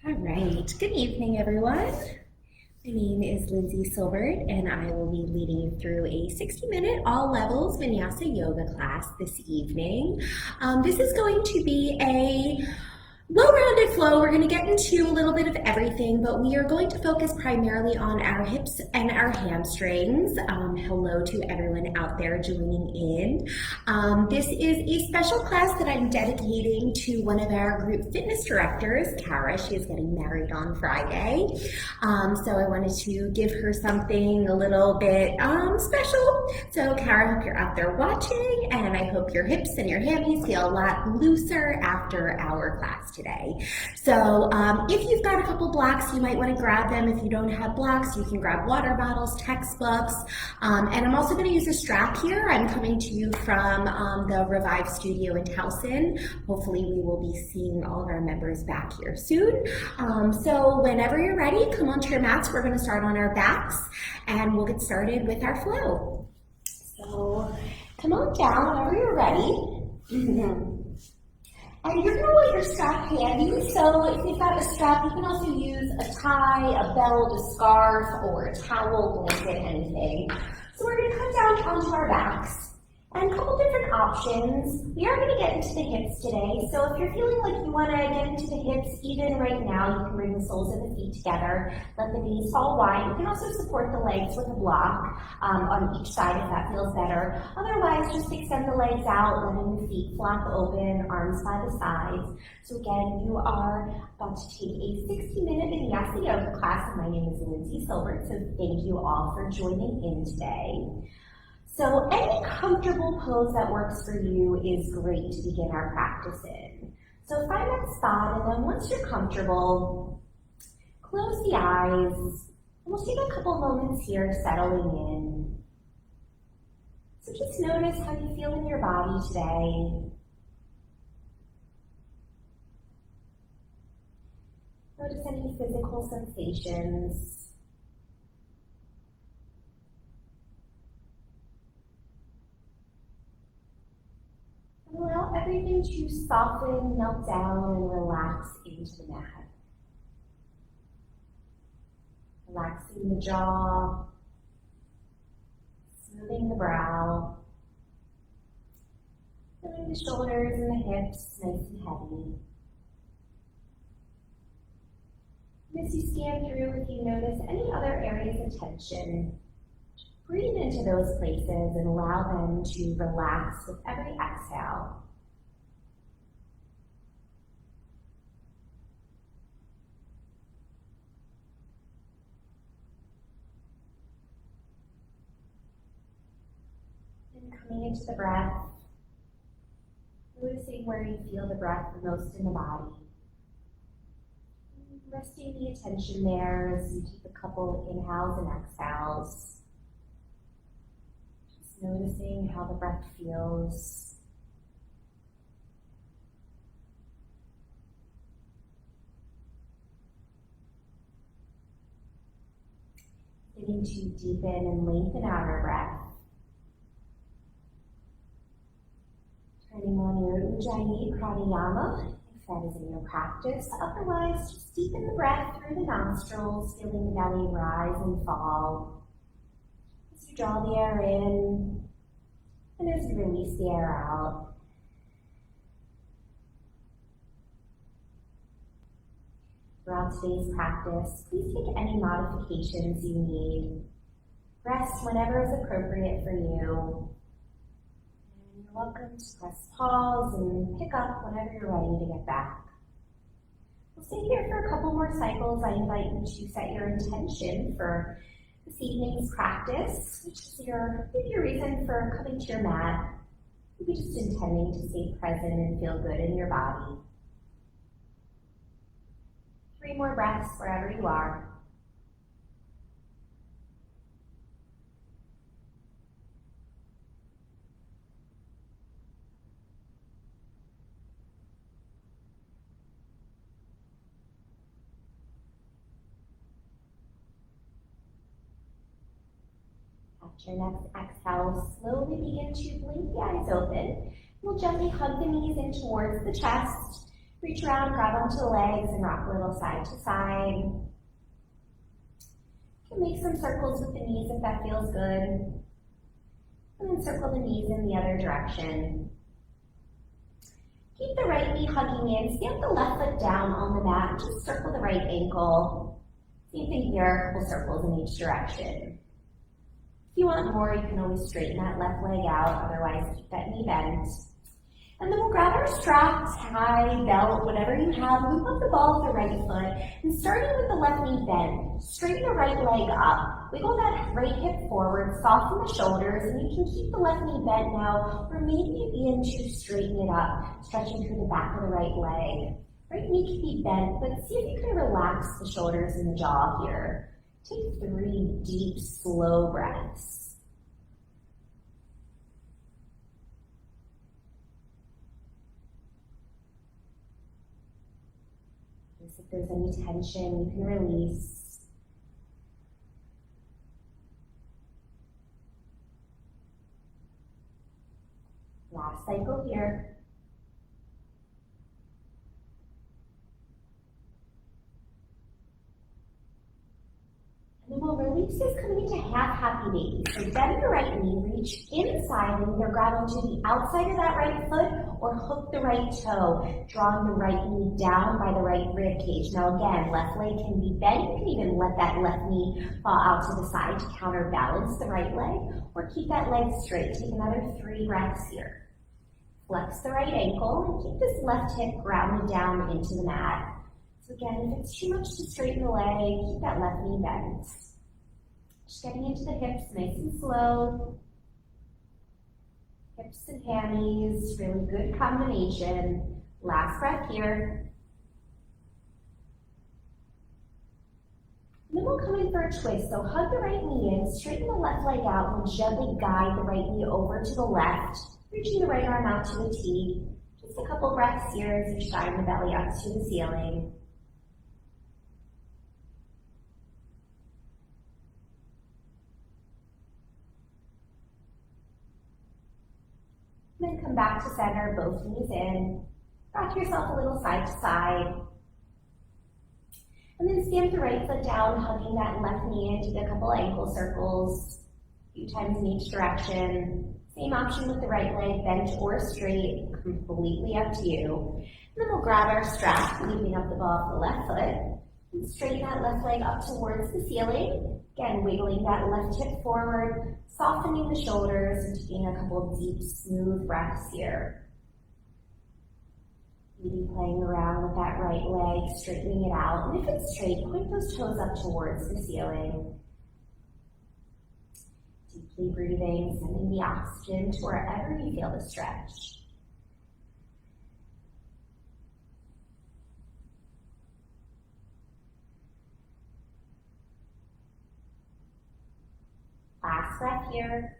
All right, good evening, everyone. My name is Lindsay Silbert, and I will be leading you through a 60-minute all levels Vinyasa Yoga class this evening. This is going to be a well-rounded flow. We're going to get into a little bit of everything, but we are going to focus primarily on our hips and our hamstrings. Hello to everyone out there joining in. This is a special class that I'm dedicating to one of our group fitness directors, Kara. She is getting married on Friday. So I wanted to give her something a little bit special. So Kara, I hope you're out there watching, and I hope your hips and your hammies feel a lot looser after our class today. So if you've got a couple blocks, you might want to grab them. If you don't have blocks, you can grab water bottles, textbooks, and I'm also going to use a strap here. I'm coming to you from the Revive Studio in Towson. Hopefully we will be seeing all of our members back here soon. So whenever you're ready, come onto your mats. We're going to start on our backs, and we'll get started with our flow. So come on down whenever you're ready. And you're going to want your strap handy, so if you've got a strap, you can also use a tie, a belt, a scarf, or a towel, blanket, anything. So we're going to come down onto our backs. And a couple different options. We are going to get into the hips today, so if you're feeling like you want to get into the hips even right now, you can bring the soles of the feet together, let the knees fall wide. You can also support the legs with a block on each side if that feels better. Otherwise, just extend the legs out, letting the feet flap open, arms by the sides. So again, you are about to take a 60-minute Vinyasa Yoga class, and my name is Lindsay Silbert, so thank you all for joining in today. So any comfortable pose that works for you is great to begin our practice in. So find that spot, and then once you're comfortable, close the eyes, and we'll take a couple moments here settling in. So just notice how you feel in your body today. Notice any physical sensations. Allow everything to soften, melt down, and relax into the mat. Relaxing the jaw, smoothing the brow, feeling the shoulders and the hips nice and heavy. And as you scan through, if you notice any other areas of tension, breathe into those places and allow them to relax with every exhale. And coming into the breath, noticing where you feel the breath the most in the body. Resting the attention there as you take a couple inhales and exhales. Noticing how the breath feels. Beginning to deepen and lengthen out our breath. Turning on your Ujjayi Pranayama, if that is in your practice. Otherwise, just deepen the breath through the nostrils, feeling the belly rise and fall. Draw the air in, and as you release the air out. Throughout today's practice, please take any modifications you need. Rest whenever is appropriate for you. And you're welcome to press pause and pick up whenever you're ready to get back. We'll stay here for a couple more cycles. I invite you to set your intention for this evening's practice, which is your reason for coming to your mat. Maybe just intending to stay present and feel good in your body. 3 more breaths wherever you are. After your next exhale, slowly begin to blink the eyes open. We'll gently hug the knees in towards the chest. Reach around, grab onto the legs, and rock a little side to side. You can make some circles with the knees if that feels good. And then circle the knees in the other direction. Keep the right knee hugging in. Stamp the left foot down on the mat. Just circle the right ankle. Same thing here, a couple circles in each direction. If you want more, you can always straighten that left leg out. Otherwise, keep that knee bent. And then we'll grab our strap, tie, belt, whatever you have, loop up the ball of the right foot, and starting with the left knee bend, straighten the right leg up. Wiggle that right hip forward, soften the shoulders, and you can keep the left knee bent now, or maybe begin to straighten it up, stretching through the back of the right leg. Right knee can be bent, but see if you can relax the shoulders and the jaw here. Take 3 deep, slow breaths. If there's any tension, you can release. Last cycle here. And then we'll release this coming into half happy baby. So bend your right knee, reach inside, and either grab onto the outside of that right foot or hook the right toe, drawing the right knee down by the right rib cage. Now again, left leg can be bent. You can even let that left knee fall out to the side to counterbalance the right leg, or keep that leg straight. Take another 3 breaths here. Flex the right ankle and keep this left hip grounded down into the mat. So again, if it's too much to straighten the leg, keep that left knee bent. Just getting into the hips nice and slow. Hips and hammies, really good combination. Last breath here. And then we'll come in for a twist. So hug the right knee in, straighten the left leg out, and gently guide the right knee over to the left, reaching the right arm out to a T. Just a couple breaths here as you shine the belly up to the ceiling. Then come back to center, both knees in. Rock yourself a little side to side. And then stamp the right foot down, hugging that left knee in. Take a couple ankle circles, a few times in each direction. Same option with the right leg, bent or straight, completely up to you. And then we'll grab our strap, looping up the ball of the left foot, and straighten that left leg up towards the ceiling. Again, wiggling that left hip forward, softening the shoulders, and taking a couple deep, smooth breaths here. Maybe playing around with that right leg, straightening it out. And if it's straight, point those toes up towards the ceiling. Deeply breathing, sending the oxygen to wherever you feel the stretch. Last breath here.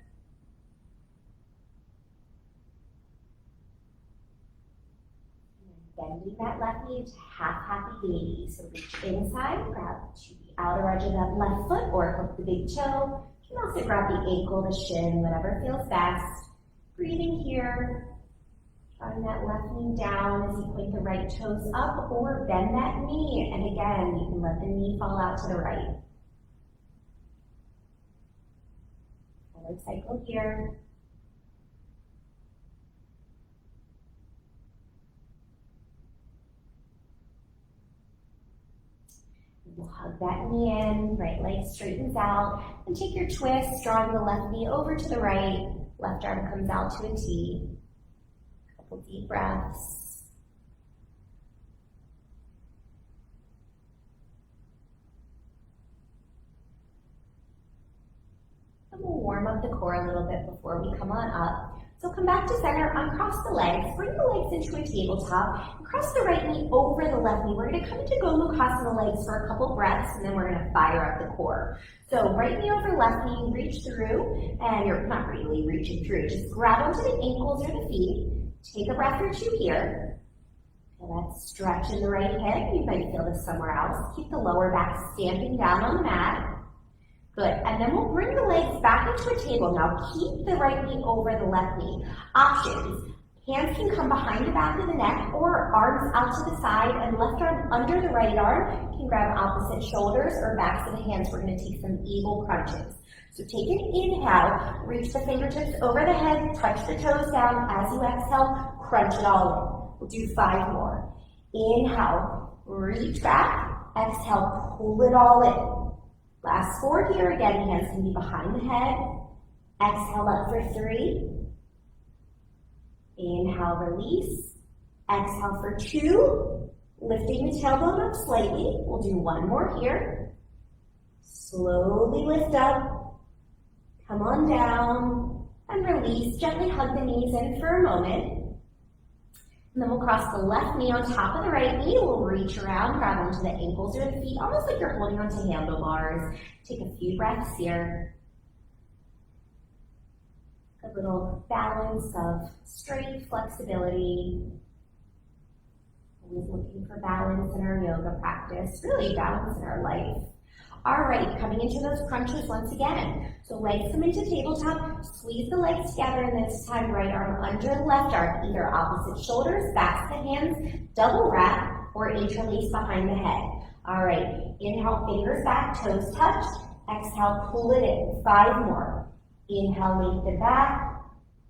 And bending that left knee to half happy baby. So reach inside, grab to the outer edge of that left foot or hook the big toe. You can also grab the ankle, the shin, whatever feels best. Breathing here. Drawing that left knee down as you point the right toes up or bend that knee. And again, you can let the knee fall out to the right. Another cycle here. We'll hug that knee in, right leg straightens out, and take your twist, drawing the left knee over to the right, left arm comes out to a T. Couple deep breaths. And we'll warm up the core a little bit before we come on up. So come back to center, uncross the legs, bring the legs into a tabletop, and cross the right knee over the left knee. We're going to come into Gomukhasana legs for a couple breaths, and then we're going to fire up the core. So right knee over left knee, reach through, and you're not really reaching through. Just grab onto the ankles or the feet. Take a breath or two here. Feel that stretch in the right hip. You might feel this somewhere else. Keep the lower back stamping down on the mat. Good, and then we'll bring the legs back into a table. Now keep the right knee over the left knee. Options, Hands can come behind the back of the neck or arms out to the side, and left arm under the right arm. You can grab opposite shoulders or backs of the hands. We're going to take some eagle crunches. So take an inhale, reach the fingertips over the head, touch the toes down. As you exhale, crunch it all in. We'll do 5 more. Inhale, reach back. Exhale, pull it all in. Last 4 here. Again, hands can be behind the head. Exhale up for 3. Inhale, release. Exhale for 2. Lifting the tailbone up slightly. We'll do 1 more here. Slowly lift up. Come on down and release. Gently hug the knees in for a moment. And then we'll cross the left knee on top of the right knee. We'll reach around, grab onto the ankles or the feet, almost like you're holding onto handlebars. Take a few breaths here. A little balance of strength, flexibility. Always looking for balance in our yoga practice, really balance in our life. All right, coming into those crunches once again. So legs come into tabletop, squeeze the legs together, and this time right arm under the left arm, either opposite shoulders, backs of the hands, double wrap, or interlace behind the head. All right, inhale, fingers back, toes touch. Exhale, pull it in. 5 more. Inhale, lengthen back.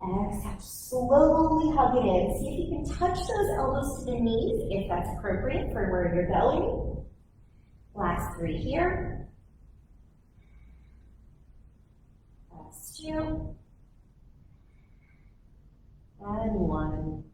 Exhale, slowly hug it in. See if you can touch those elbows to the knees, if that's appropriate for where you're going. Last 3 here. Last 2. And 1.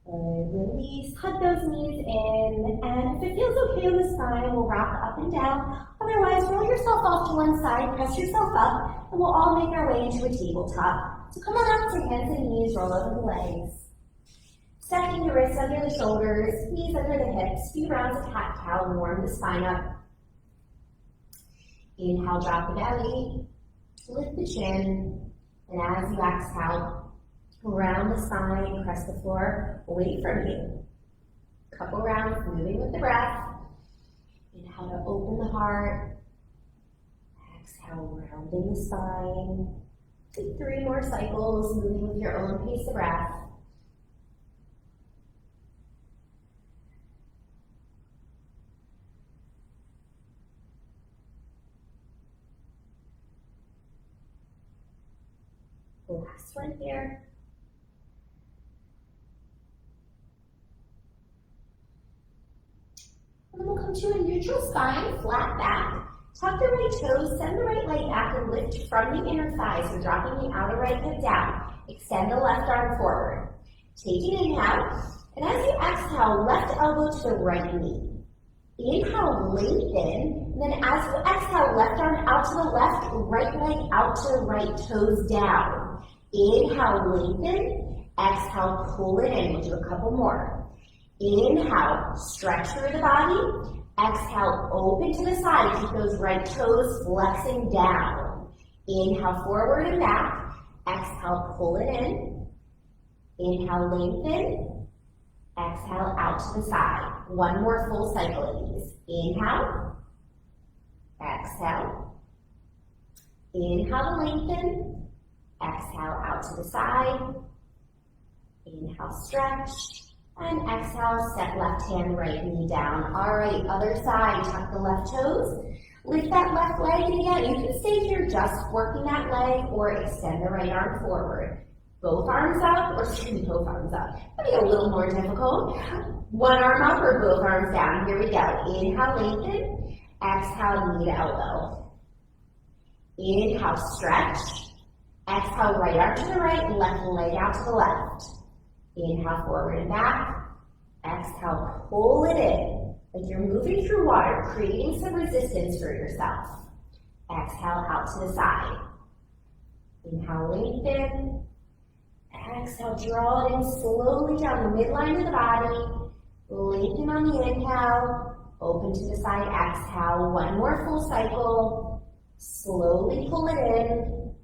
And release, hug those knees in, and if it feels okay on the spine, we'll rock up and down. Otherwise, roll yourself off to one side, press yourself up, and we'll all make our way into a tabletop. So come on up to hands and knees, roll over the legs. Stacking the wrists under the shoulders, knees under the hips, few rounds of cat-cow, warm the spine up. Inhale, drop the belly, lift the chin, and as you exhale, round the spine, press the floor away from you. Couple rounds, moving with the breath. Inhale to open the heart. Exhale, rounding the spine. Take 3 more cycles, moving with your own pace of breath. Last one here. And then we'll come to a neutral spine, flat back. Tuck the right toes, send the right leg back, and lift from the inner thigh. So dropping the outer right hip down. Extend the left arm forward. Take an inhale, and as you exhale, left elbow to the right knee. Inhale, lengthen, and then as you exhale, left arm out to the left, right leg out to the right, toes down. Inhale, lengthen. Exhale, pull it in. We'll do a couple more. Inhale, stretch through the body. Exhale, open to the side. Keep those right toes flexing down. Inhale, forward and back. Exhale, pull it in. Inhale, lengthen. Exhale, out to the side. 1 more full cycle of these. Inhale. Exhale. Inhale, lengthen. Exhale, out to the side. Inhale, stretch. And exhale, step left hand, right knee down. All right, other side, tuck the left toes. Lift that left leg, and again, you can stay here just working that leg or extend the right arm forward. Both arms up, or excuse me, both arms up. That'll be a little more difficult. 1 arm up or both arms down. Here we go. Inhale, lengthen. Exhale, knee to elbow. Inhale, stretch. Exhale, right arm to the right, left leg out to the left. Inhale, forward and back. Exhale, pull it in. Like you're moving through water, creating some resistance for yourself. Exhale, out to the side. Inhale, lengthen. Exhale, draw it in slowly down the midline of the body. Lengthen on the inhale. Open to the side, exhale. 1 more full cycle. Slowly pull it in.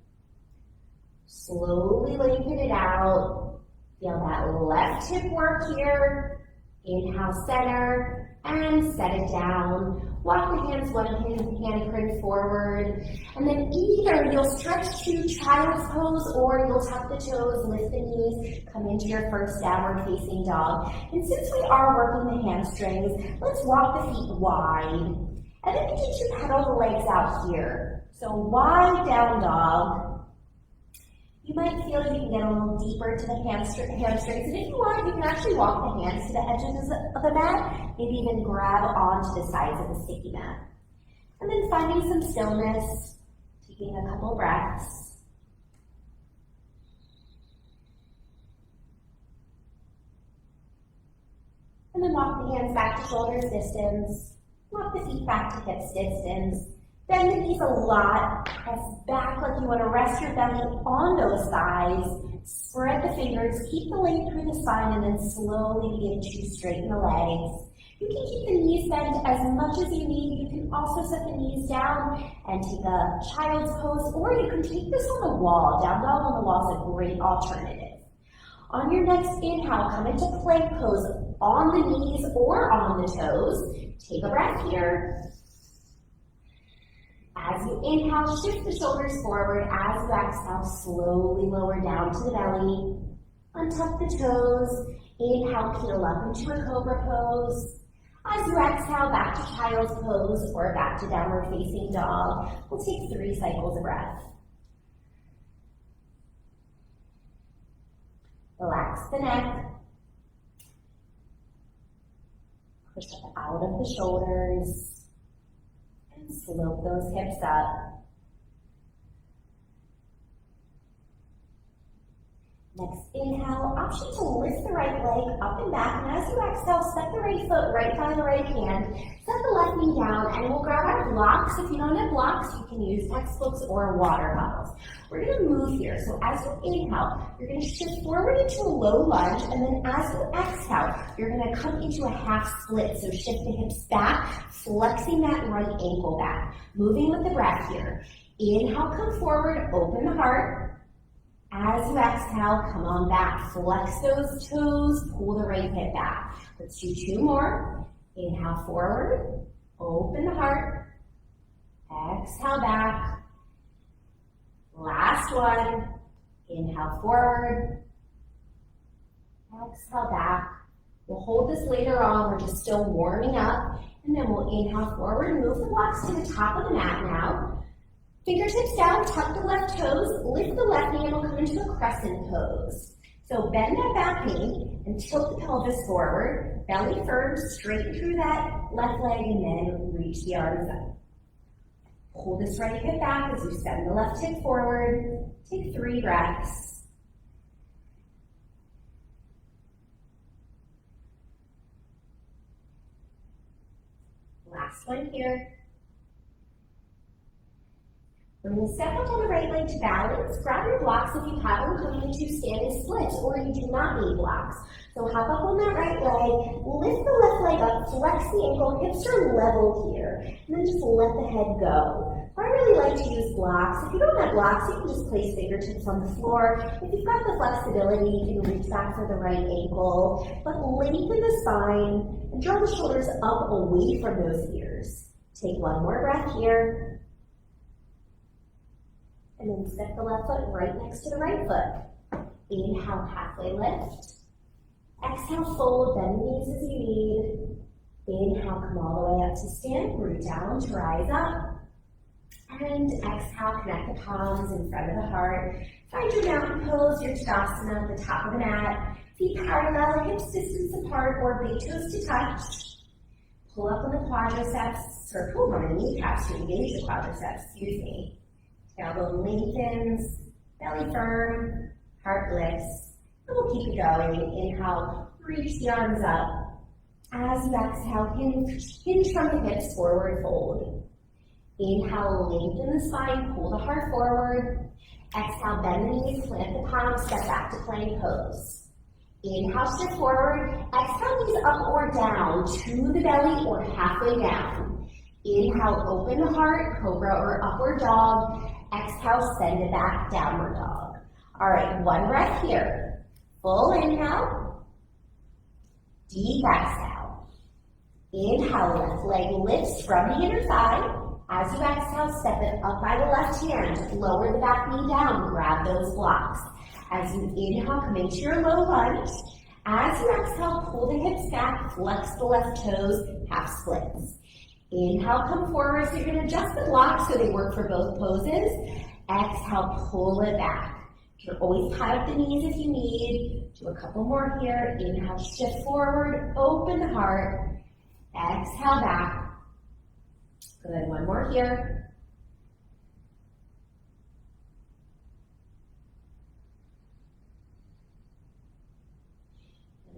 Slowly lengthen it out. Feel that left hip work here. Inhale, center, and set it down. Walk the hands, one hand print forward. And then either you'll stretch to child's pose or you'll tuck the toes, lift the knees, come into your first downward facing dog. And since we are working the hamstrings, let's walk the feet wide. And then begin to pedal the legs out here. So wide down dog. You might feel you can get a little deeper to the hamstrings, and if you want, you can actually walk the hands to the edges of the mat, maybe even grab onto the sides of the sticky mat. And then finding some stillness, taking a couple breaths. And then walk the hands back to shoulders distance, walk the feet back to hips distance. Bend the knees a lot, press back like you want to rest your belly on those thighs, spread the fingers, keep the length through the spine, and then slowly begin to straighten the legs. You can keep the knees bent as much as you need. You can also set the knees down and take a child's pose, or you can take this on the wall. Down dog on the wall is a great alternative. On your next inhale, come into plank pose on the knees or on the toes. Take a breath here. As you inhale, shift the shoulders forward. As you exhale, slowly lower down to the belly. Untuck the toes. Inhale, peel up into a cobra pose. As you exhale, back to child's pose or back to downward facing dog. We'll take 3 cycles of breath. Relax the neck. Push up out of the shoulders. Slope those hips up. Next inhale, option to lift the right leg up and back, and as you exhale, step the right foot right by the right hand, set the left knee down, and we'll grab our blocks. If you don't have blocks, you can use textbooks or water bottles. We're going to move here, so as you inhale, you're going to shift forward into a low lunge, and then as you exhale, you're going to come into a half split, so shift the hips back, flexing that right ankle back, moving with the breath here. Inhale, come forward, open the heart. As you exhale, come on back, flex those toes, pull the right hip back. Let's do 2 more. Inhale forward, open the heart, exhale back. Last one, inhale forward, exhale back. We'll hold this later on, we're just still warming up, and then we'll inhale forward, move the blocks to the top of the mat now. Fingertips down, tuck the left toes, lift the left knee, and we'll come into a crescent pose. So bend that back knee and tilt the pelvis forward, belly firm, straighten through that left leg, and then reach the arms up. Pull this right hip back as you send the left hip forward. Take 3 breaths. Last one here. We're going to step up on the right leg to balance. Grab your blocks if you have them, coming into standing splits, or you do not need blocks. So hop up on that right leg, lift the left leg up, flex the ankle, hips are level here, and then just let the head go. I really like to use blocks. If you don't have blocks, you can just place fingertips on the floor. If you've got the flexibility, you can reach back for the right ankle, but lengthen the spine and draw the shoulders up away from those ears. Take 1 more breath here. And then step the left foot right next to the right foot. Inhale, halfway lift. Exhale, fold, bend the knees as you need. Inhale, come all the way up to stand, root down to rise up. And exhale, connect the palms in front of the heart. Find your mountain pose, your Tadasana at the top of the mat. Feet parallel, hips distance apart, or big toes to touch. Pull up on the quadriceps, or pull on the kneecaps to engage the quadriceps, excuse me. Elbow lengthens, belly firm, heart lifts, and we'll keep it going. Inhale, reach the arms up. As you exhale, hinge from the hips, forward fold. Inhale, lengthen the spine, pull the heart forward. Exhale, bend the knees, plant the palms, step back to plank pose. Inhale, shift forward. Exhale, knees up or down to the belly or halfway down. Inhale, open the heart, cobra or upward dog. Exhale, send it back, downward dog. All right, 1 breath here. Full inhale. Deep exhale. Inhale, left leg lifts from the inner thigh. As you exhale, step it up by the left hand. Lower the back knee down. Grab those blocks. As you inhale, come into your low lunge. As you exhale, pull the hips back. Flex the left toes. Half splits. Inhale, come forward. So you're going to adjust the blocks so they work for both poses. Exhale, pull it back. You can always pad up the knees if you need. Do a couple more here. Inhale, shift forward. Open the heart. Exhale back. Good, one more here.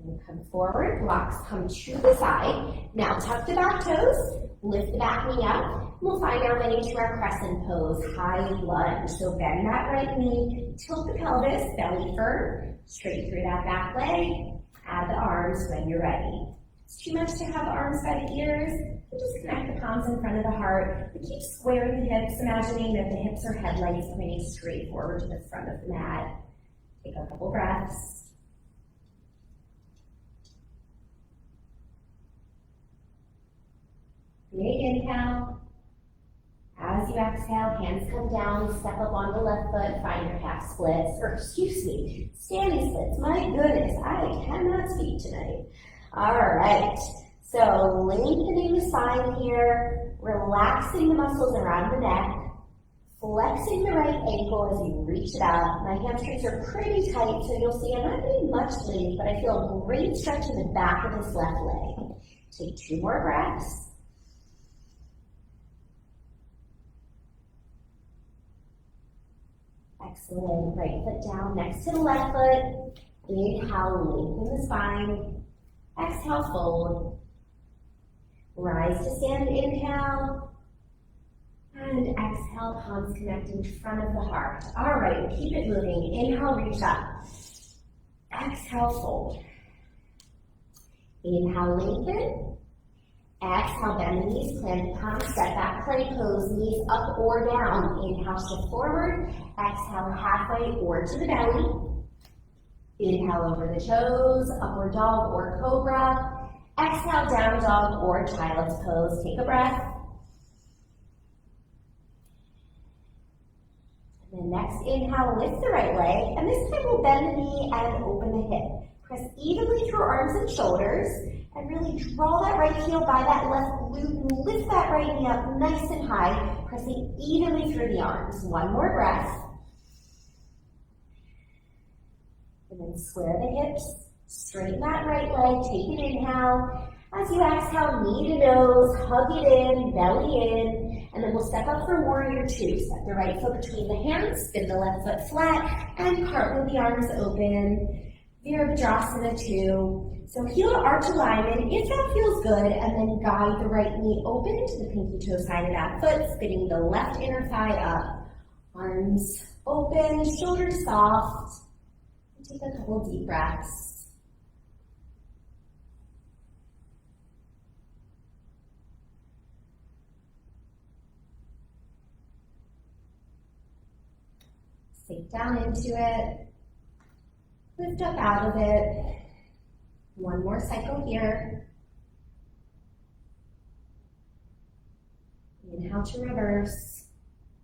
And come forward, blocks come to the side. Now tuck the back toes, lift the back knee up. We'll find our way into our crescent pose, high lunge. So bend that right knee, tilt the pelvis, belly firm, straight through that back leg. Add the arms when you're ready. It's too much to have arms by the ears. You just connect the palms in front of the heart. But keep squaring the hips, imagining that the hips are headlights pointing straight forward to the front of the mat. Take a couple breaths. Big inhale. As you exhale, hands come down, step up on the left foot, find your half splits, standing splits. My goodness, I cannot speak tonight. All right, so lengthening the spine here, relaxing the muscles around the neck, flexing the right ankle as you reach it up. My hamstrings are pretty tight, so you'll see I'm not getting much length, but I feel a great stretch in the back of this left leg. Take 2 more breaths. Excellent, right foot down next to the left foot. Inhale, lengthen the spine. Exhale, fold. Rise to stand, inhale. And exhale, palms connect in front of the heart. All right, keep it moving. Inhale, reach up. Exhale, fold. Inhale, lengthen. Exhale, bend the knees, plant the palms, step back, plank pose, knees up or down. Inhale, shift forward. Exhale, halfway or to the belly. Inhale over the toes, upward dog or cobra. Exhale, down dog or child's pose. Take a breath. And then next inhale, lift the right leg. And this time we'll bend the knee and open the hip. Press evenly through arms and shoulders. And really draw that right heel by that left glute and lift that right knee up nice and high, pressing evenly through the arms. One more breath. And then square the hips, straighten that right leg, take an inhale. As you exhale, knee to nose, hug it in, belly in, and then we'll step up for warrior 2. Step the right foot between the hands, spin the left foot flat, and cartwheel the arms open. Virabhadrasana 2. So heel to arch alignment, if that feels good, and then guide the right knee open into the pinky toe side of that foot, spinning the left inner thigh up. Arms open, shoulders soft. Take a couple deep breaths. Sink down into it. Lift up out of it. One more cycle here. Inhale to reverse.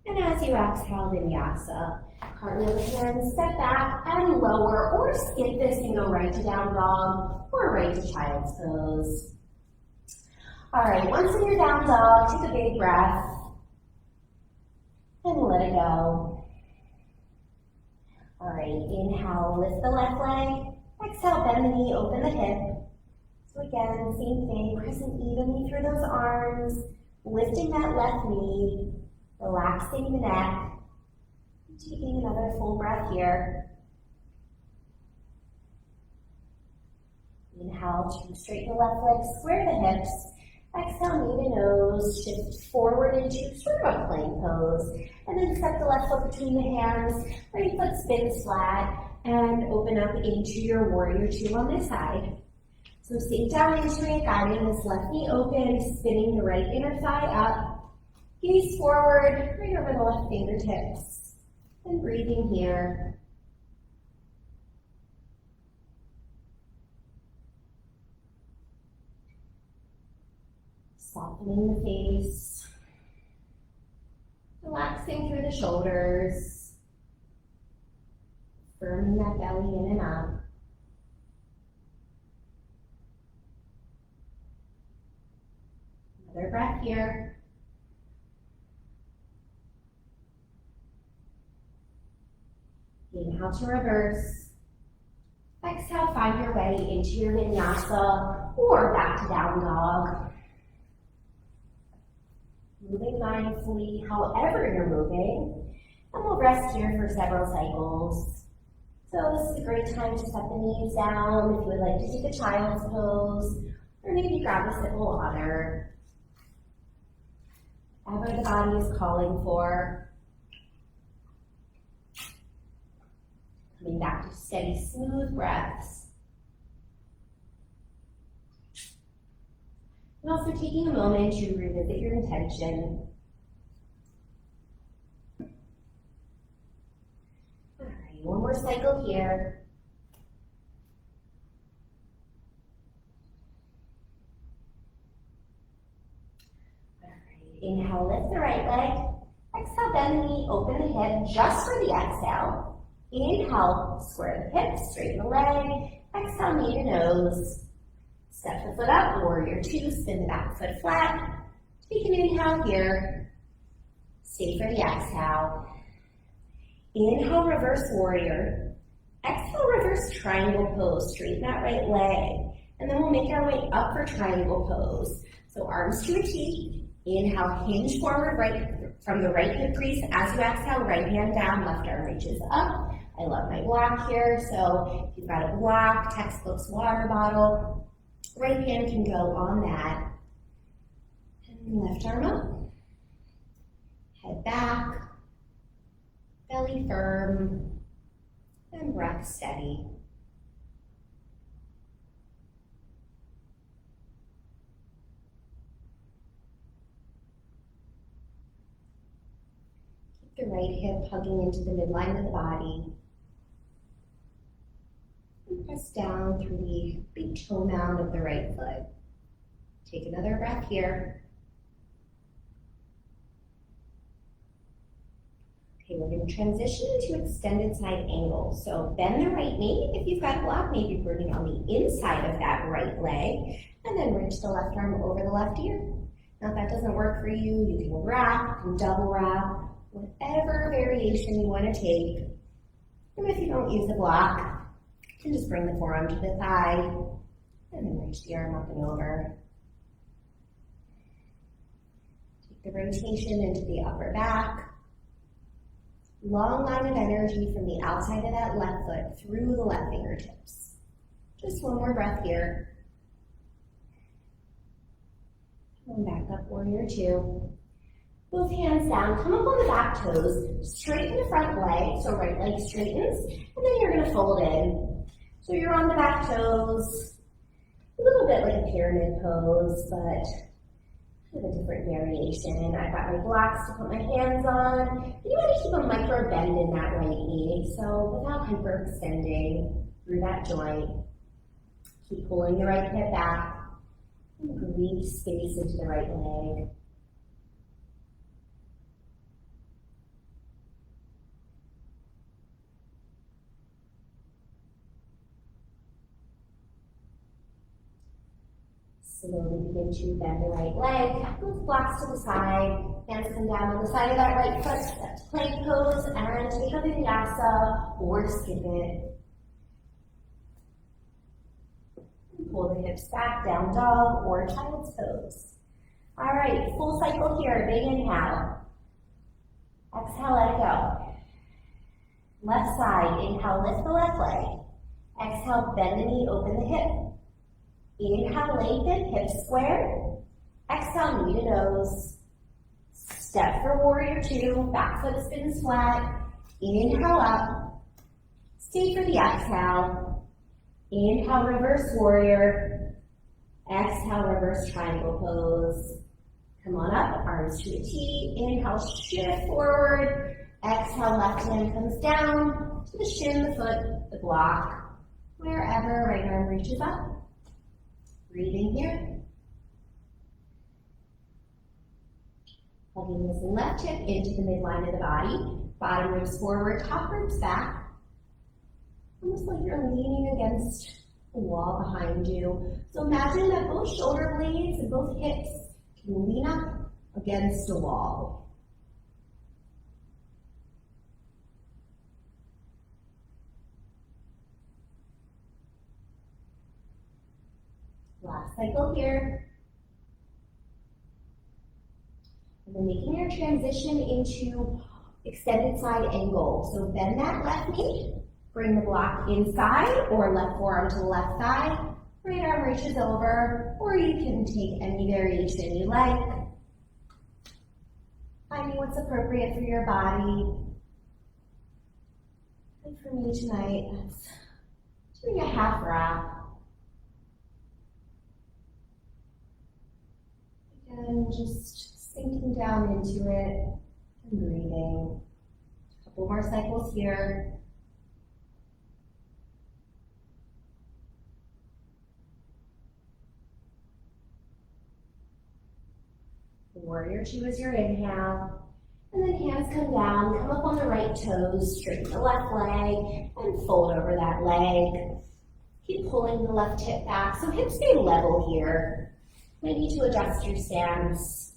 And as you exhale, Vinyasa. Cartwheel the hands, step back and lower, or skip this and go right to down dog or right to child's pose. All right, once in your down dog, take a big breath and let it go. All right, inhale, lift the left leg. Exhale, bend the knee, open the hip. So again, same thing, pressing evenly through those arms, lifting that left knee, relaxing the neck. Taking another full breath here. Inhale to straighten the left leg, square the hips. Exhale, knee to nose, shift forward into sort of a plank pose. And then step the left foot between the hands, right foot spins flat, and open up into your warrior 2 on this side. So sink down into it, guiding this left knee open, spinning the right inner thigh up. Gaze forward, right over the left fingertips. And breathing here. Softening the face, relaxing through the shoulders, firming that belly in and up. Another breath here. Inhale to reverse. Exhale, find your way into your vinyasa or back to down dog. Moving mindfully, however you're moving, and we'll rest here for several cycles. So this is a great time to set the knees down if you would like to take a child's pose, or maybe grab a sip of water. Whatever the body is calling for. Coming back to steady, smooth breaths. And also taking a moment to revisit your intention. All right, one more cycle here. All right, inhale, lift the right leg. Exhale, bend the knee, open the hip just for the exhale. Inhale, square the hips, straighten the leg. Exhale, knee to nose. Step the foot up, warrior two, spin the back foot flat. Take an inhale here. Stay for the exhale. Inhale, reverse warrior. Exhale, reverse triangle pose. Straighten that right leg. And then we'll make our way up for triangle pose. So arms to a T. Inhale, hinge forward right from the right hip crease. As you exhale, right hand down, left arm reaches up. I love my block here. So if you've got a block, textbooks, water bottle, right hand can go on that. And left arm up. Head back. Belly firm. And breath steady. Keep the right hip hugging into the midline of the body. And press down through the big toe mound of the right foot. Take another breath here. Okay, we're going to transition into extended side angle. So bend the right knee. If you've got a block, maybe bring it on the inside of that right leg, and then reach the left arm over the left ear. Now if that doesn't work for you, you can wrap, you can double wrap, whatever variation you want to take. And if you don't use a block, you can just bring the forearm to the thigh, and then reach the arm up and over. Take the rotation into the upper back. Long line of energy from the outside of that left foot through the left fingertips. Just one more breath here. And back up, warrior two. Both hands down, come up on the back toes, straighten the front leg, so right leg straightens, and then you're gonna fold in. So you're on the back toes, a little bit like a pyramid pose, but kind of a different variation. I've got my blocks to put my hands on. You want to keep a micro bend in that right knee, so without hyperextending through that joint. Keep pulling the right hip back and breathe space into the right leg. Slowly begin to bend the right leg, move blocks to the side, hands come down on the side of that right foot, step to plank pose, and take a vinyasa or skip it. And pull the hips back, down dog or child's pose. All right, full cycle here, big inhale. Exhale, let it go. Left side, inhale, lift the left leg. Exhale, bend the knee, open the hip. Inhale, lengthen, hips square. Exhale, knee to nose. Step for warrior two, back foot spins flat. Inhale up. Stay for the exhale. Inhale, reverse warrior. Exhale, reverse triangle pose. Come on up, arms to a T. Inhale, shift forward. Exhale, left hand comes down to the shin, the foot, the block. Wherever right arm reaches up. Breathing here. Hugging this left hip into the midline of the body. Bottom ribs forward, top ribs back. Almost like you're leaning against a wall behind you. So imagine that both shoulder blades and both hips can lean up against a wall. Last cycle here. And then making your transition into extended side angle. So bend that left knee, bring the block inside or left forearm to the left thigh. Right arm reaches over, or you can take any variation you like. Finding what's appropriate for your body. And for me tonight, that's doing a half wrap. Again, just sinking down into it and breathing. A couple more cycles here. Warrior two is your inhale. And then hands come down, come up on the right toes, straighten the left leg, and fold over that leg. Keep pulling the left hip back, so hips stay level here. Might need to adjust your stance.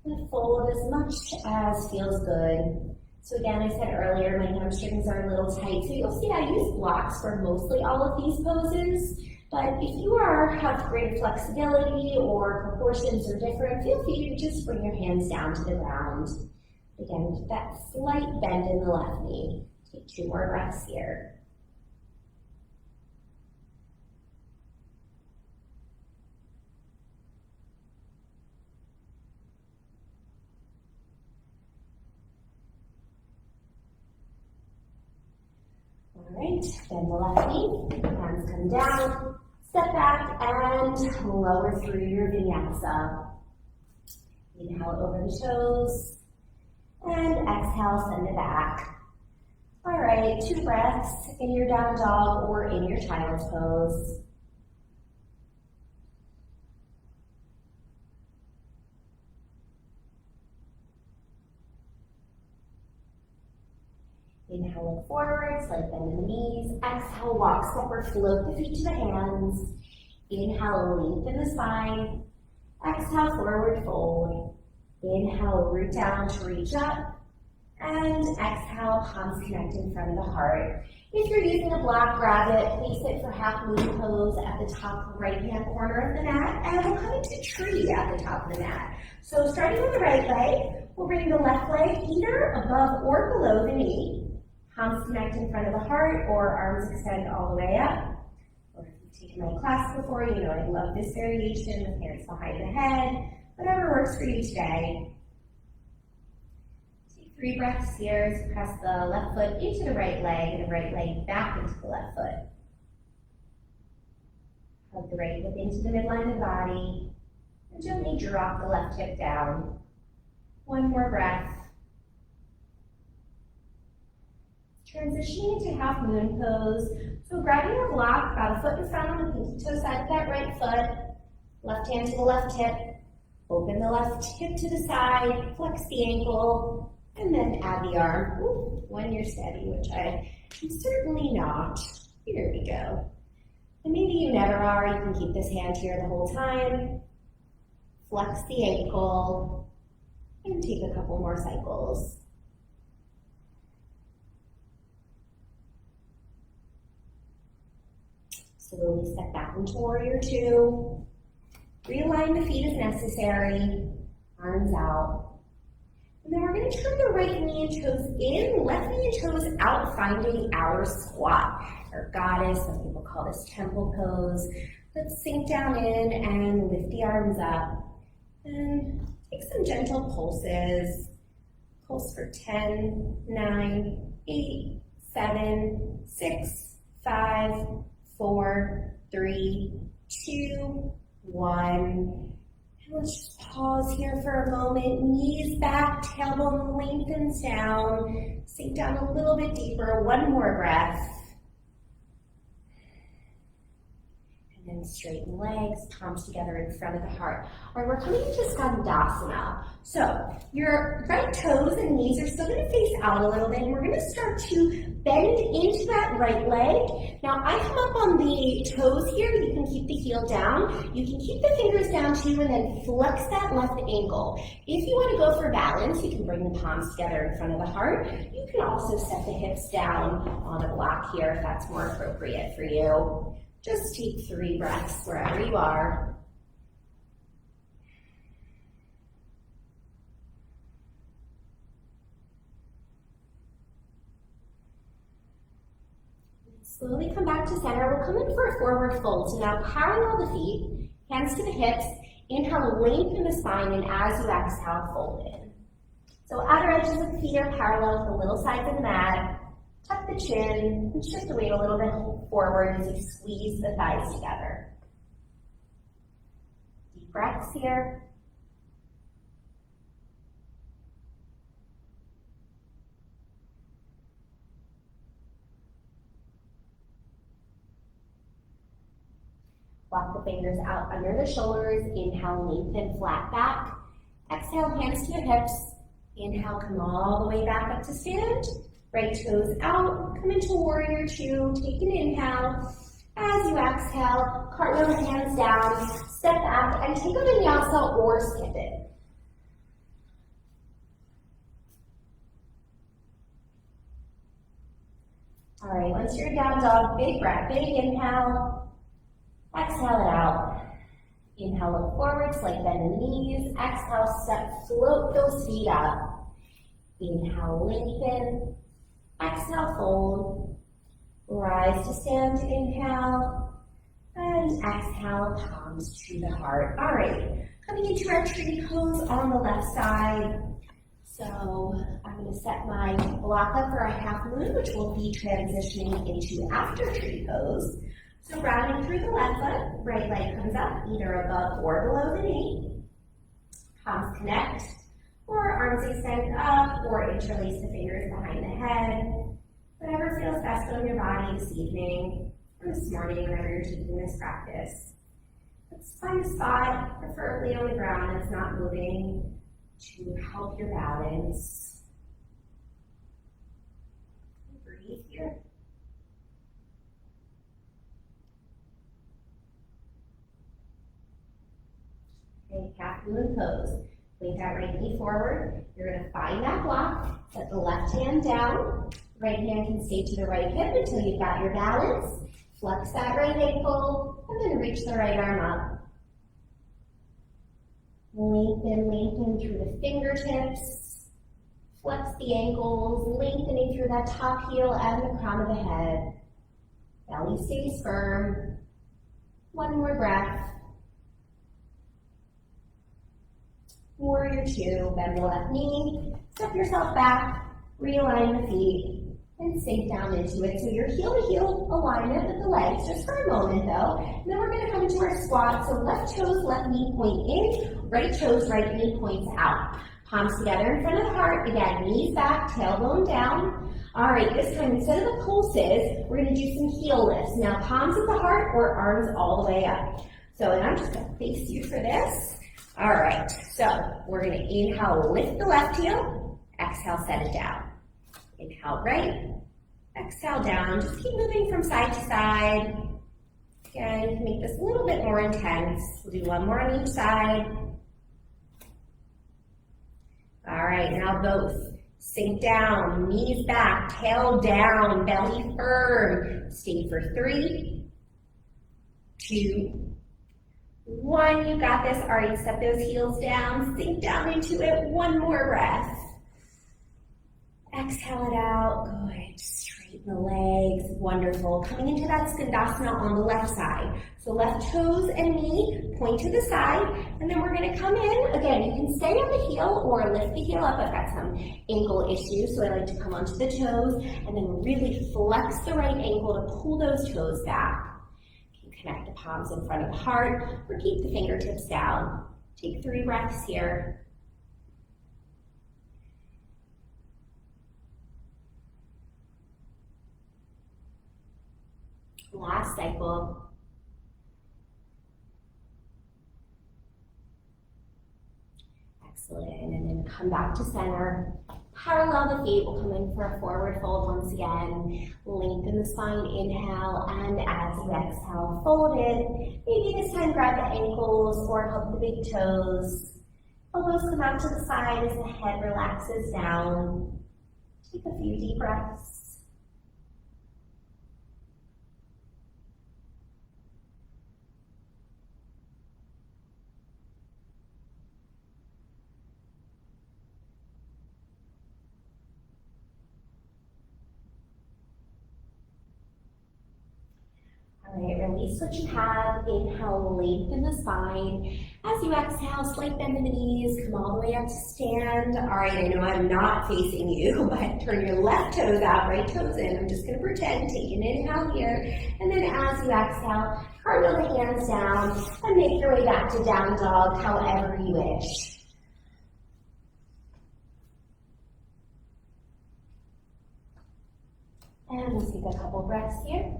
And fold as much as feels good. So again, I said earlier, my hamstrings are a little tight, so you'll see I use blocks for mostly all of these poses. But if you have greater flexibility or proportions are different, feel free to just bring your hands down to the ground. Again, that slight bend in the left knee. Take 2 more breaths here. All right, bend the left knee, hands come down, step back and lower through your vinyasa. Inhale over the toes and exhale, send it back. All right, 2 breaths in your down dog or in your child's pose. Inhale, look forward, slight bend in the knees. Exhale, walk, step or float the feet to the hands. Inhale, lengthen the spine. Exhale, forward fold. Inhale, root down to reach up. And exhale, palms connect in front of the heart. If you're using a block, grab it, place it for half moon pose at the top right-hand corner of the mat, and we'll come into tree at the top of the mat. So starting with the right leg, we'll bring the left leg either above or below the knee. Palms connect in front of the heart or arms extend all the way up. Or if you've taken my class before, you know I love this variation with hands behind the head. Whatever works for you today. Take 3 breaths here as you press the left foot into the right leg and the right leg back into the left foot. Hug the right hip into the midline of the body and gently drop the left hip down. 1 more breath. Transitioning into half moon pose. So grabbing your block about a foot in front on the pinky toe side of that right foot. Left hand to the left hip. Open the left hip to the side. Flex the ankle. And then add the arm. Ooh, when you're steady, which I am certainly not. Here we go. And maybe you never are. You can keep this hand here the whole time. Flex the ankle. And take a couple more cycles. Slowly step back into warrior two. Realign the feet as necessary. Arms out. And then we're going to turn the right knee and toes in, left knee and toes out, finding our squat. Or goddess, some people call this temple pose. Let's sink down in and lift the arms up. And take some gentle pulses. Pulse for 10, 9, 8, 7, 6, 5, 4, 3, 2, 1. And let's just pause here for a moment. Knees back, tailbone lengthens down. Sink down a little bit deeper. 1 more breath. And then straighten the legs, palms together in front of the heart. All right, we're coming into Skandasana. So your right toes and knees are still going to face out a little bit, and we're going to start to bend into that right leg. Now, I come up on the toes here. You can keep the heel down. You can keep the fingers down too, and then flex that left ankle. If you want to go for balance, you can bring the palms together in front of the heart. You can also set the hips down on a block here if that's more appropriate for you. Just take 3 breaths wherever you are. Slowly come back to center. We'll come in for a forward fold. So now parallel the feet, hands to the hips. Inhale, lengthen the spine, and as you exhale, fold in. So outer edges of the feet are parallel with the little sides of the mat. Tuck the chin and shift the weight a little bit forward as you squeeze the thighs together. Deep breaths here. Walk the fingers out under the shoulders. Inhale, lengthen, flat back. Exhale, hands to the hips. Inhale, come all the way back up to stand. Right toes out, come into warrior 2, take an inhale. As you exhale, cartwheel hands down, step back, and take a vinyasa or skip it. All right, once you're down dog, big breath, big inhale. Exhale it out. Inhale, look forward, slight bend in the knees. Exhale, float those feet up. Inhale, lengthen. Exhale, fold. Rise to stand, inhale. And exhale, palms to the heart. All right, coming into our tree pose on the left side. So I'm going to set my block up for a half moon, which will be transitioning into after tree pose. So rounding through the left foot, right leg comes up, either above or below the knee. Palms connect, or arms extend up, or interlace the fingers behind the head. Whatever feels best on your body this evening, or this morning, whenever you're taking this practice. Let's find a spot, preferably on the ground that's not moving, to help your balance. Breathe here. Okay, half moon pose. Link that right knee forward. You're going to find that block. Set the left hand down. Right hand can stay to the right hip until you've got your balance. Flex that right ankle, and then reach the right arm up. Lengthen through the fingertips. Flex the ankles, lengthening through that top heel and the crown of the head. Belly stays firm. One more breath. Warrior 2, bend the left knee, step yourself back, realign the feet, and sink down into it. So your heel-to-heel alignment with the legs, just for a moment though. And then we're going to come into our squat. So left toes, left knee point in, right toes, right knee points out. Palms together in front of the heart. Again, knees back, tailbone down. All right, this time instead of the pulses, we're going to do some heel lifts. Now palms at the heart or arms all the way up. So and I'm just going to face you for this. All right, so we're going to inhale, lift the left heel, exhale, set it down. Inhale right, exhale down. Just keep moving from side to side. Again, you can make this a little bit more intense. We'll do one more on each side. All right, now both. Sink down, knees back, tail down, belly firm. Stay for 3, 2, 1, you got this. All right, set those heels down, sink down into it. One more breath. Exhale it out. Good. Straighten the legs. Wonderful. Coming into that Skandasana on the left side. So left toes and knee point to the side, and then we're going to come in. Again, you can stay on the heel or lift the heel up. I've got some ankle issues, so I like to come onto the toes and then really flex the right ankle to pull those toes back. Connect the palms in front of the heart, or keep the fingertips down. Take 3 breaths here. Last cycle. Excellent, and then come back to center. Parallel the feet, we'll come in for a forward fold once again. Lengthen the spine, inhale, and as you exhale, fold in. Maybe this time grab the ankles or hug the big toes. Elbows come out to the side as the head relaxes down. Take a few deep breaths. All right, release what you have. Inhale, lengthen the spine. As you exhale, slight bend in the knees. Come all the way up to stand. All right, I know I'm not facing you, but turn your left toes out, right toes in. I'm just going to pretend. Take an inhale here. And then as you exhale, cartwheel the hands down and make your way back to down dog, however you wish. And we'll take a couple breaths here.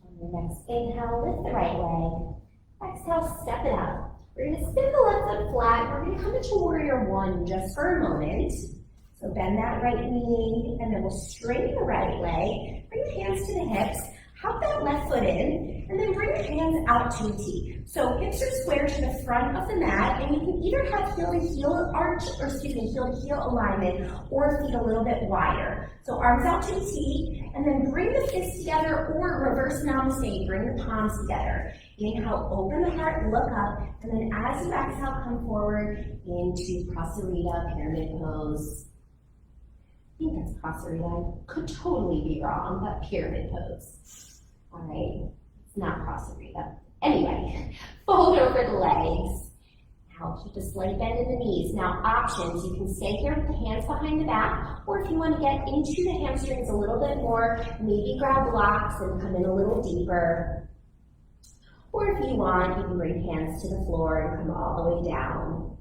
On your next inhale, lift the right leg. Exhale, step it up. We're going to spin the left foot flat. We're going to come into warrior one just for a moment. So bend that right knee, and then we'll straighten the right leg. Bring the hands to the hips. Hop that left foot in, and then bring your hands out to a T. So hips are square to the front of the mat, and you can either have heel to heel arch, heel to heel alignment, or feet a little bit wider. So arms out to a T, and then bring the fists together, or reverse namaste, bring the palms together. Inhale, open the heart, look up, and then as you exhale, come forward into Prasarita, pyramid pose. I think that's Prasarita. I could totally be wrong, but pyramid pose. All right, it's not Prasarita. Anyway, fold over the legs. Now keep a slight bend in the knees. Now options, you can stay here with the hands behind the back, or if you want to get into the hamstrings a little bit more, maybe grab blocks and come in a little deeper. Or if you want, you can bring hands to the floor and come all the way down.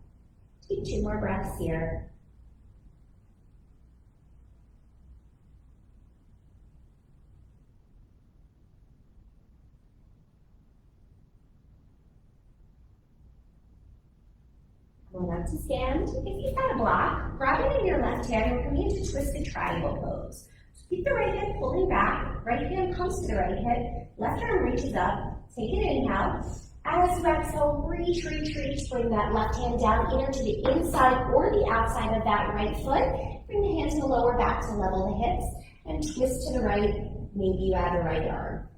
Take 2 more breaths here. Going up to stand. If you've got a block, grab it in your left hand. We're coming into twisted triangle pose. So keep the right hand pulling back. Right hand comes to the right hip. Left arm reaches up. Take an inhale. As you exhale, reach. Bring that left hand down either to the inside or the outside of that right foot. Bring the hand to the lower back to level the hips. And twist to the right. Maybe you add the right arm.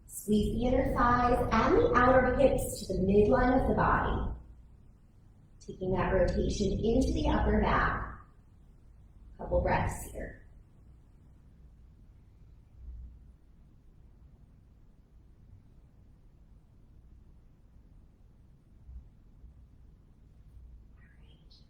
Squeeze the inner thighs and the outer hips to the midline of the body. Taking that rotation into the upper back. Couple breaths here.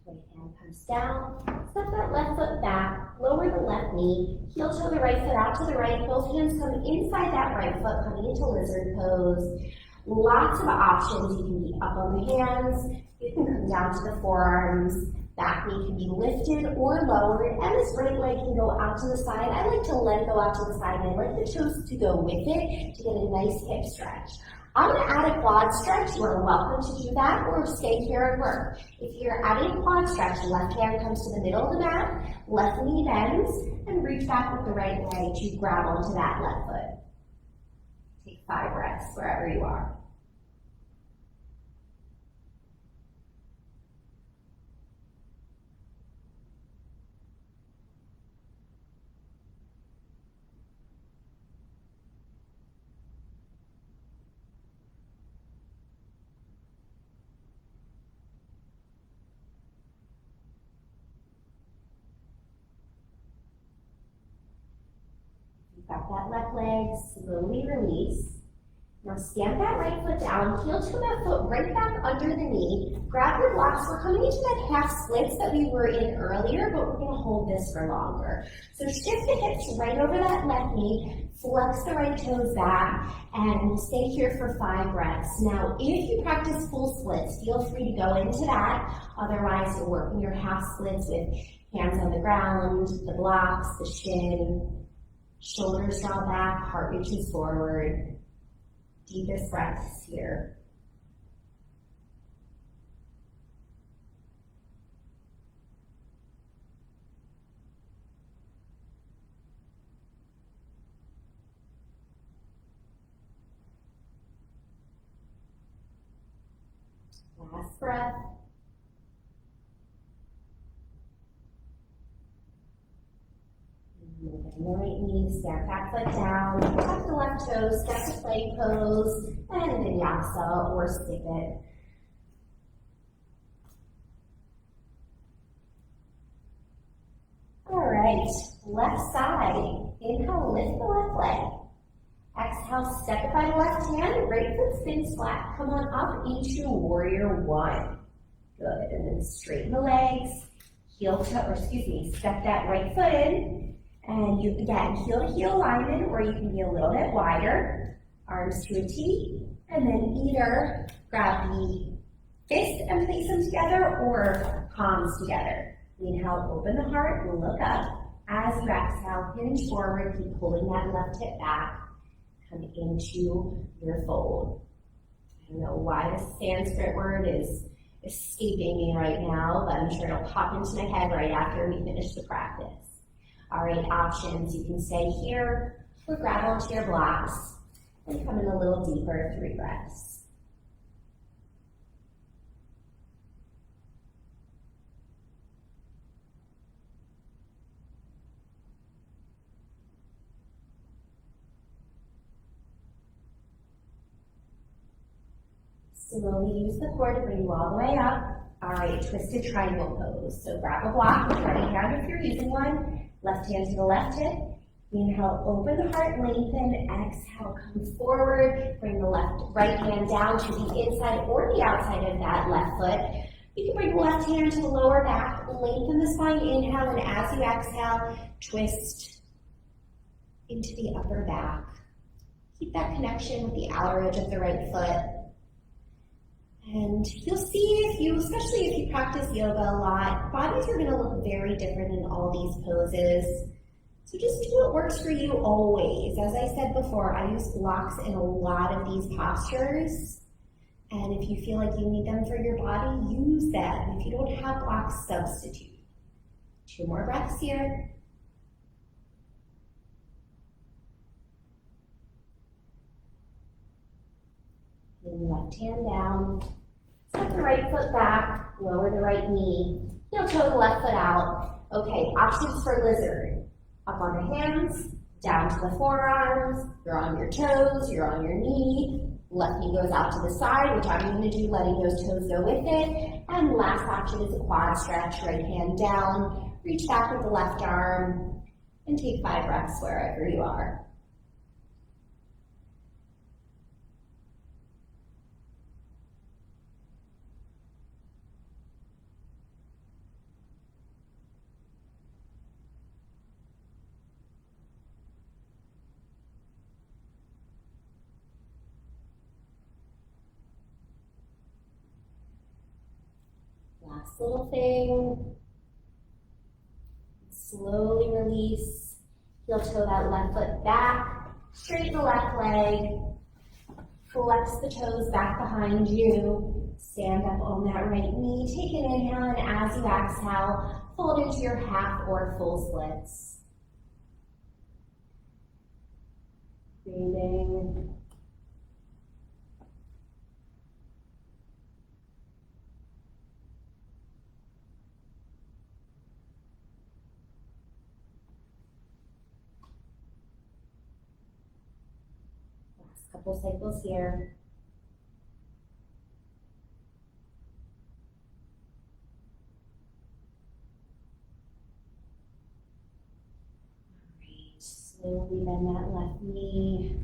All right, right hand comes down. Step that left foot back, lower the left knee, heel toe the right foot out to the right. Both hands come inside that right foot, coming into lizard pose. Lots of options. You can be up on the hands. You can come down to the forearms. Back knee can be lifted or lowered, and this right leg can go out to the side. I like to let it go out to the side, and I like the toes to go with it to get a nice hip stretch. I'm going to add a quad stretch. You are welcome to do that, or stay here and work. If you're adding a quad stretch, left hand comes to the middle of the mat, left knee bends, and reach back with the right leg to grab onto that left foot. Take 5 breaths wherever you are. Back that left leg, slowly release. Now stamp that right foot down, heel to that foot right back under the knee. Grab your blocks. We're coming into that half splits that we were in earlier, but we're going to hold this for longer. So shift the hips right over that left knee, flex the right toes back, and stay here for 5 breaths. Now, if you practice full splits, feel free to go into that. Otherwise, you're working your half splits with hands on the ground, the blocks, the shin, shoulders draw back, heart reaches forward. Deepest breaths here. Last breath. Bend the right knee, step back foot down, tuck the left toes, step to plank pose, and vinyasa or skip it. All right, left side. Inhale, lift the left leg. Exhale, step it by the left hand, right foot spins flat. Come on up into warrior one. Good, and then straighten the legs, step that right foot in. And you, again, heel to heel alignment, or you can be a little bit wider. Arms to a T, and then either grab the fist and place them together, or palms together. Inhale, open the heart, look up. As you exhale, hinge forward, keep pulling that left hip back. Come into your fold. I don't know why this Sanskrit word is escaping me right now, but I'm sure it'll pop into my head right after we finish the practice. All right, options. You can stay here or grab onto your blocks and come in a little deeper, 3 breaths. Slowly use the core to bring you all the way up. All right, twisted triangle pose. So grab a block with your right hand if you're using one. Left hand to the left hip. Inhale, open the heart, lengthen. Exhale, come forward. Bring the right hand down to the inside or the outside of that left foot. You can bring the left hand to the lower back, lengthen the spine, inhale, and as you exhale, twist into the upper back. Keep that connection with the outer edge of the right foot. And you'll see especially if you practice yoga a lot, bodies are going to look very different in all these poses. So just do what works for you always. As I said before, I use blocks in a lot of these postures. And if you feel like you need them for your body, use them. If you don't have blocks, substitute. 2 more breaths here. And left hand down. Step the right foot back, lower the right knee. Heel toe the left foot out. Okay, options for lizard. Up on the hands, down to the forearms. You're on your toes, you're on your knee. Left knee goes out to the side, which I'm going to do, letting those toes go with it. And last option is a quad stretch, right hand down. Reach back with the left arm and take 5 breaths wherever you are. Last little thing. Slowly release. Heel toe that left foot back. Straighten the left leg. Flex the toes back behind you. Stand up on that right knee. Take an inhale, and as you exhale, fold into your half or full splits. Breathing. Couple cycles here. All right, slowly bend that left knee.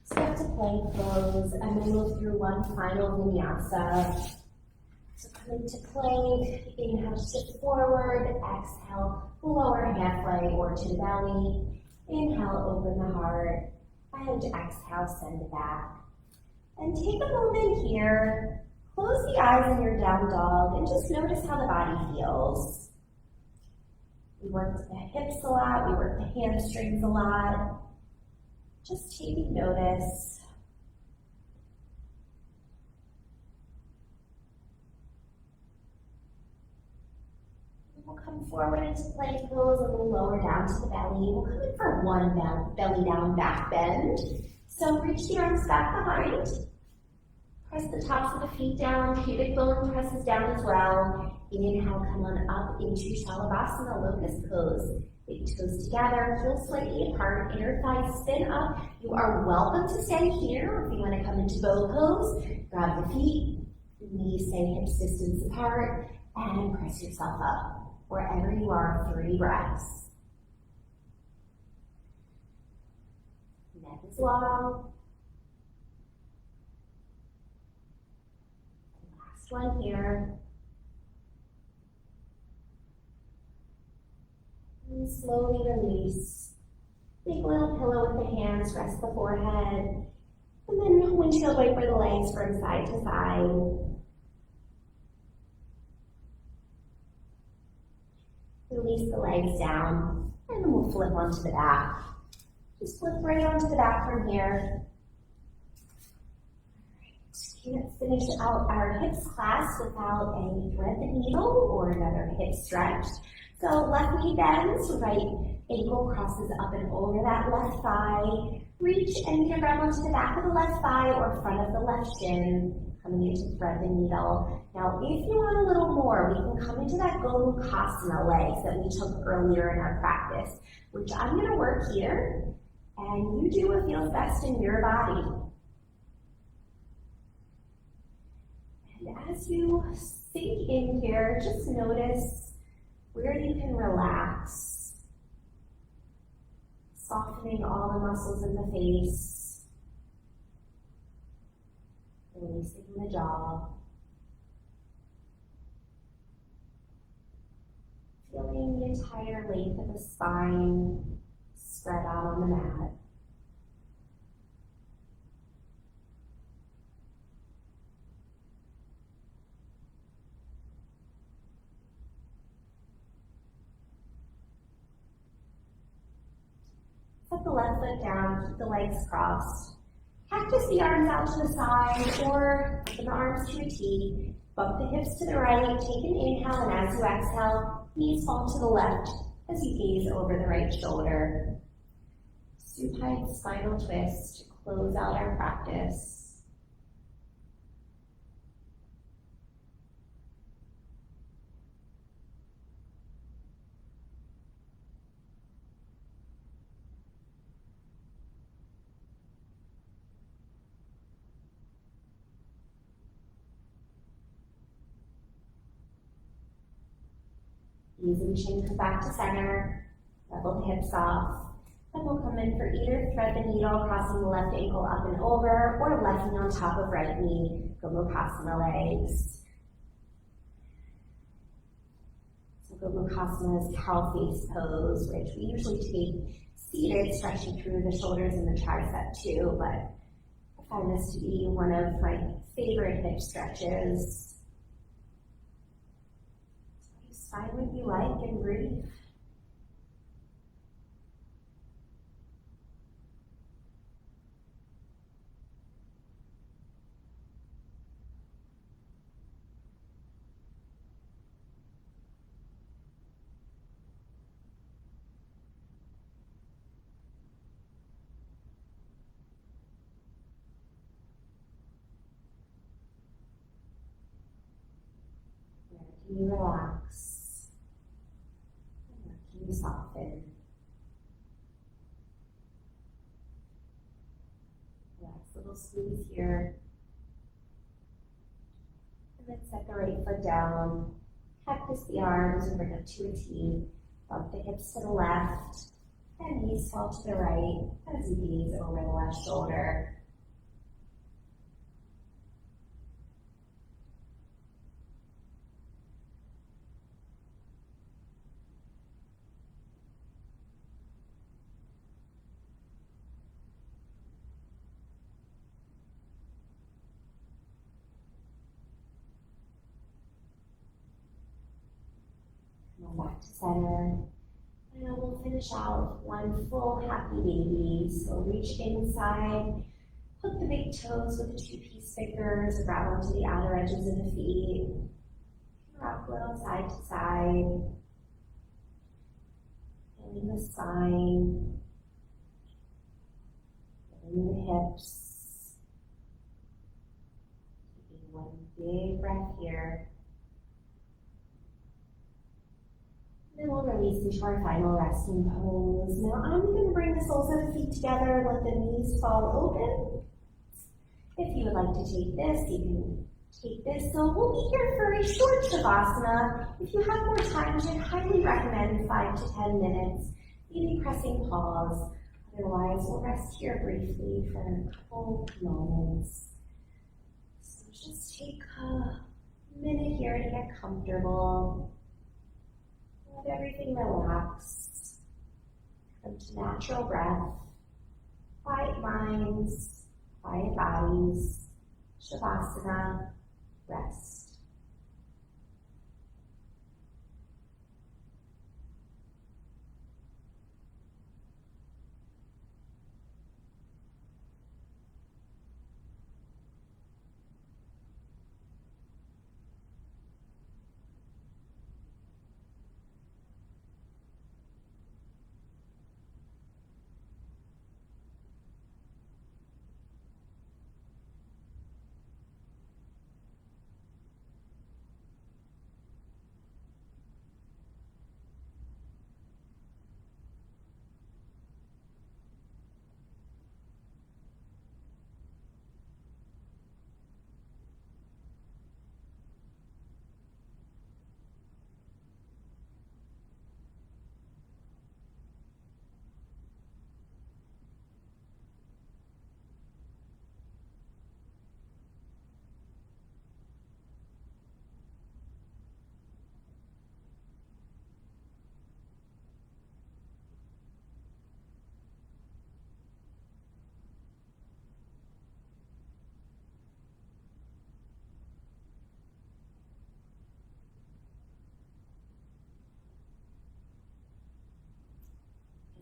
Step to plank pose, and then move through one final vinyasa. So come into plank, inhale, shift forward, exhale, lower halfway or to the belly. Inhale, open the heart, and exhale, send it back. And take a moment here, close the eyes in your down dog, and just notice how the body feels. We worked the hips a lot, we worked the hamstrings a lot. Just taking notice. We'll come forward into plank pose, a little lower down to the belly. We'll come in for one belly down back bend. So reach the arms back behind. Press the tops of the feet down, pubic bone presses down as well. Inhale, come on up into Shalabhasana, locust pose. Big toes together, heels slightly apart, inner thighs spin up. You are welcome to stay here. If you want to come into bow pose, grab the feet, knees stay hips distance apart, and press yourself up. Wherever you are, 3 breaths. Neck is long. Last one here. And slowly release. Big little pillow with the hands, rest the forehead. And then windshield wiper the legs from side to side. Release the legs down, and then we'll flip onto the back. Just flip right onto the back from here. Can't finish out our hips class without a thread the needle or another hip stretch. So left knee bends, right ankle crosses up and over that left thigh. Reach and either grab onto the back of the left thigh or front of the left shin. Coming into thread the needle. Now, if you want a little more, we can come into that Gomukhasana legs that we took earlier in our practice, which I'm going to work here, and you do what feels best in your body. And as you sink in here, just notice where you can relax, softening all the muscles in the face. Releasing the jaw. Feeling the entire length of the spine spread out on the mat. Set the left foot down, keep the legs crossed. Cactus the arms out to the side or open the arms to a T. Bump the hips to the right, take an inhale, and as you exhale, knees fall to the left as you gaze over the right shoulder. Supine spinal twist to close out our practice. Knees and chin come back to center, level the hips off. Then we'll come in for either thread the needle, crossing the left ankle up and over, or left knee on top of right knee, Gomukhasana legs. So Gomukhasana is cow face pose, which we usually take seated, stretching through the shoulders and the tricep too, but I find this to be one of my favorite hip stretches. Find what you like and breathe. Where can you relax? You soften. Relax, a little squeeze here. And then set the right foot down. Cactus the arms and bring up to a T. Bump the hips to the left. And knees fall to the right as you gaze over the left shoulder. Come back to center. And we'll finish out one full happy baby. So reach inside, hook the big toes with the two-piece fingers, grab onto the outer edges of the feet. Rock a little side to side. Feeling the spine. Feeling the hips. Taking one big breath here. Then we'll release into our final resting pose. Now I'm going to bring the soles of the feet together, let the knees fall open. If you would like to take this, you can take this. So we'll be here for a short Shavasana. If you have more time, I highly recommend 5 to 10 minutes, maybe pressing pause. Otherwise, we'll rest here briefly for a couple moments. So just take a minute here to get comfortable. Let everything relax. Come to natural breath. Quiet minds, quiet bodies. Shavasana, rest.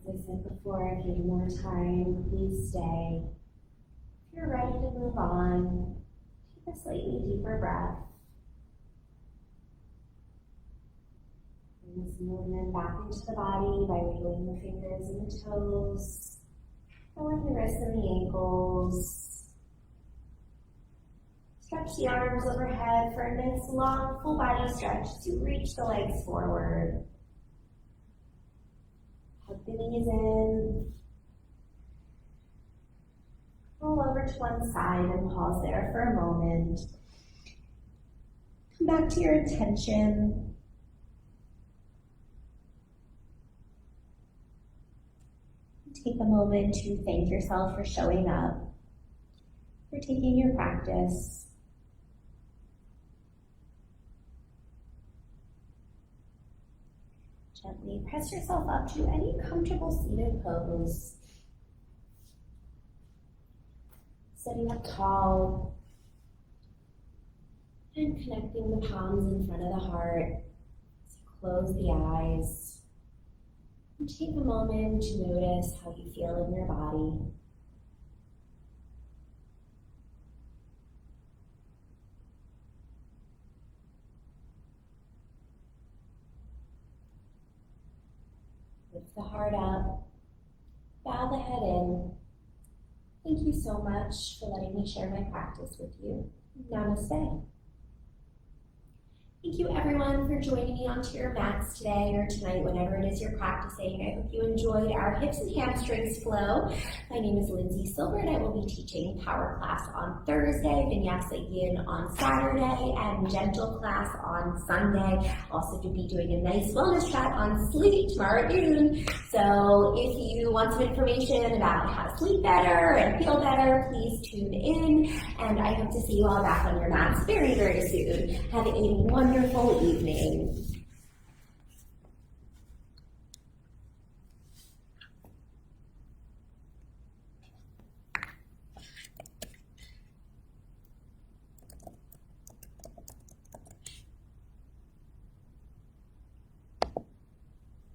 As I said before, if you have more time, please stay. If you're ready to move on, take a slightly deeper breath. Bring this movement back into the body by wiggling the fingers and the toes, pulling the wrists and the ankles. Stretch the arms overhead for a nice long full body stretch as you reach the legs forward. Hug the knees in. Roll over to one side and pause there for a moment. Come back to your attention. Take a moment to thank yourself for showing up, for taking your practice. Gently press yourself up to any comfortable seated pose. Sitting up tall and connecting the palms in front of the heart. So close the eyes and take a moment to notice how you feel in your body. Lift the heart up, bow the head in. Thank you so much for letting me share my practice with you. Namaste. Thank you everyone for joining me onto your mats today or tonight, whenever it is you're practicing. I hope you enjoyed our hips and hamstrings flow. My name is Lindsay Silbert. I will be teaching power class on Thursday, Vinyasa Yoga on Saturday, and gentle class on Sunday. Also to be doing a nice wellness chat on sleep tomorrow at noon. So if you want some information about how to sleep better and feel better, please tune in. And I hope to see you all back on your mats very, very soon. Have a wonderful evening.